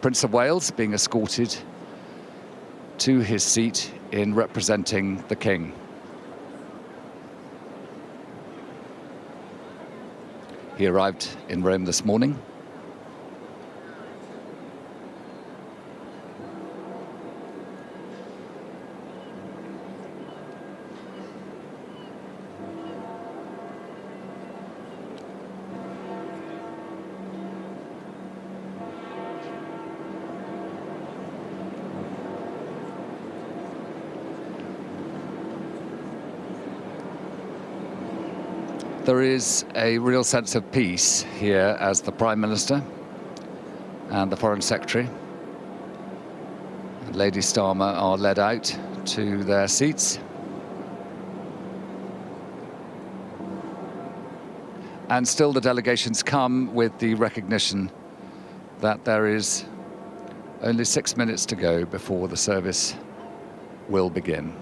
Prince of Wales being escorted to his seat in representing the King. He arrived in Rome this morning. There is a real sense of peace here as the Prime Minister and the Foreign Secretary and Lady Starmer are led out to their seats. And still the delegations come with the recognition that there is only 6 minutes to go before the service will begin.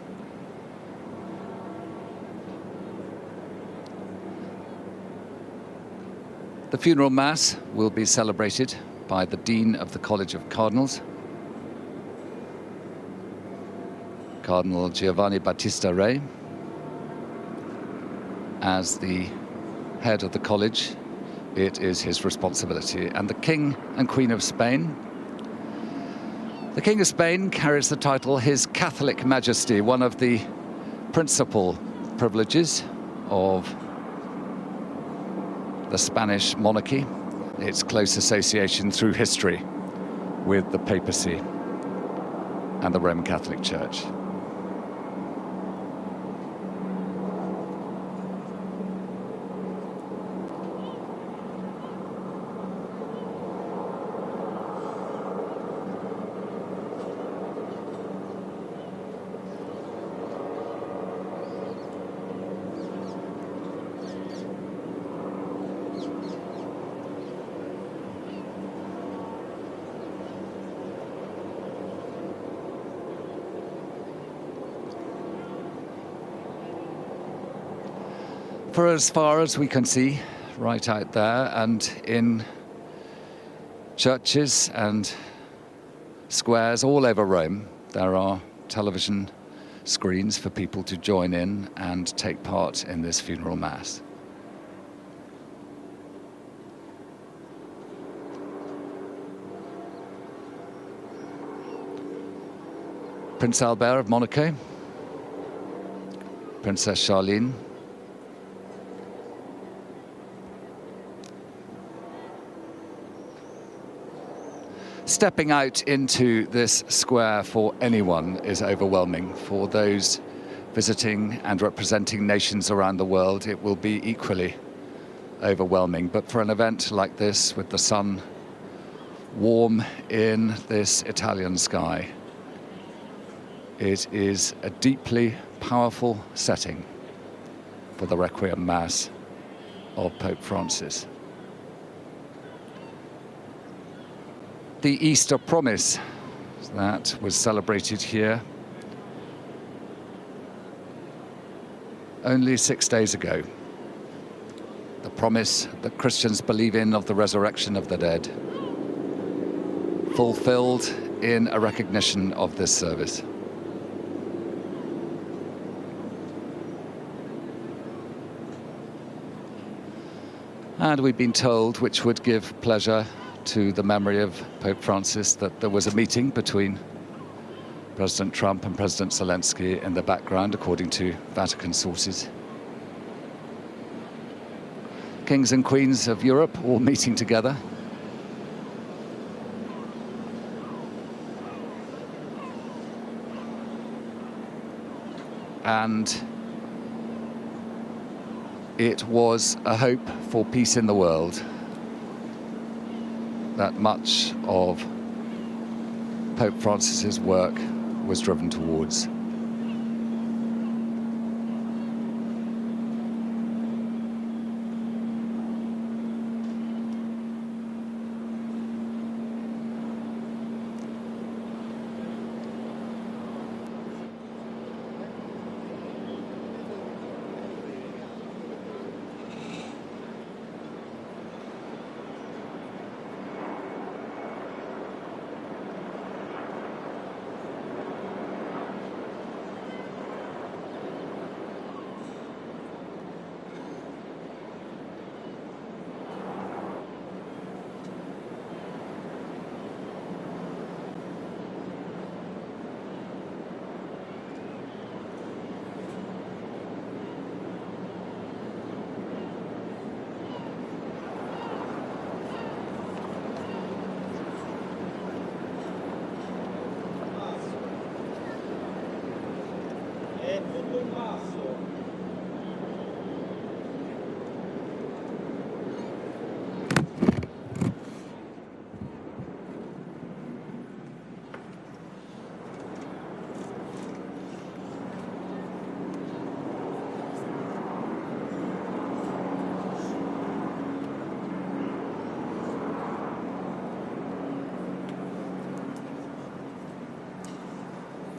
The funeral mass will be celebrated by the Dean of the College of Cardinals, Cardinal Giovanni Battista Re. As the head of the college, it is his responsibility. And the King and Queen of Spain. The King of Spain carries the title His Catholic Majesty, one of the principal privileges of the Spanish monarchy, its close association through history with the papacy and the Roman Catholic Church. For as far as we can see, right out there, and in churches and squares all over Rome, there are television screens for people to join in and take part in this funeral mass. Prince Albert of Monaco, Princess Charlene, stepping out into this square for anyone is overwhelming. For those visiting and representing nations around the world, it will be equally overwhelming. But for an event like this, with the sun warm in this Italian sky, it is a deeply powerful setting for the Requiem Mass of Pope Francis. The Easter promise that was celebrated here only 6 days ago. The promise that Christians believe in of the resurrection of the dead, fulfilled in a recognition of this service. And we've been told, which would give pleasure to the memory of Pope Francis, that there was a meeting between President Trump and President Zelenskyy in the background, according to Vatican sources. Kings and queens of Europe all meeting together. And it was a hope for peace in the world that much of Pope Francis's work was driven towards.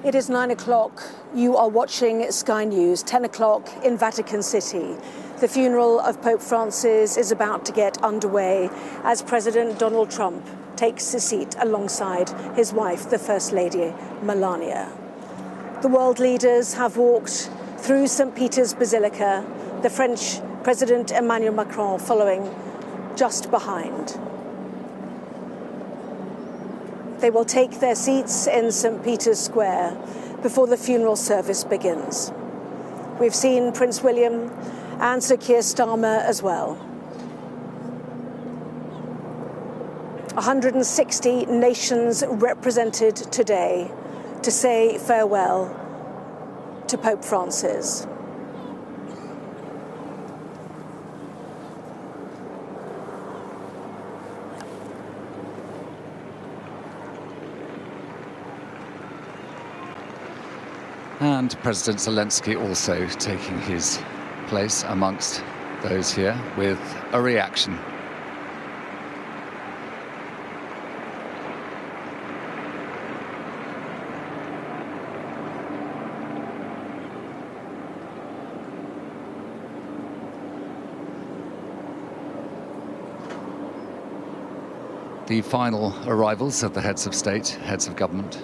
It is 9 o'clock. You are watching Sky News, 10 o'clock in Vatican City. The funeral of Pope Francis is about to get underway as President Donald Trump takes his seat alongside his wife, the First Lady, Melania. The world leaders have walked through St. Peter's Basilica, the French President Emmanuel Macron following just behind. They will take their seats in St. Peter's Square before the funeral service begins. We've seen Prince William and Sir Keir Starmer as well. 160 nations represented today to say farewell to Pope Francis. And President Zelenskyy also taking his place amongst those here with a reaction. The final arrivals of the heads of state, heads of government,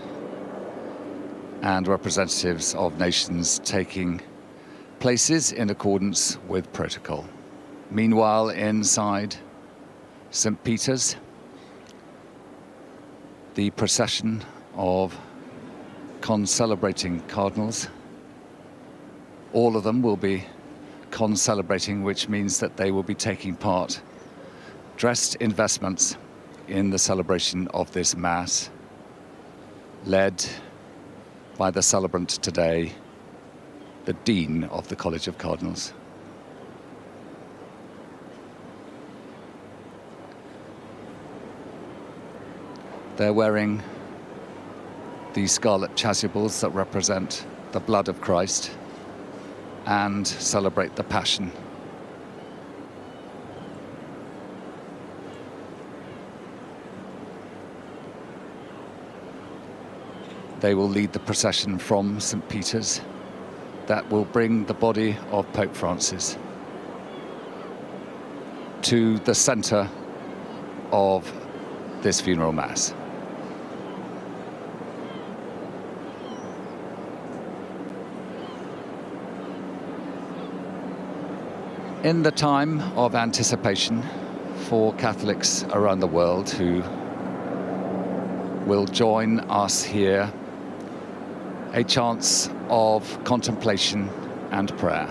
and representatives of nations taking places in accordance with protocol. Meanwhile, inside St. Peter's, the procession of concelebrating cardinals, all of them will be concelebrating, which means that they will be taking part, dressed in vestments, in the celebration of this Mass, led by the celebrant today, the Dean of the College of Cardinals. They're wearing the scarlet chasubles that represent the blood of Christ and celebrate the Passion. They will lead the procession from St. Peter's that will bring the body of Pope Francis to the center of this funeral mass. In the time of anticipation for Catholics around the world who will join us here, a chance of contemplation and prayer.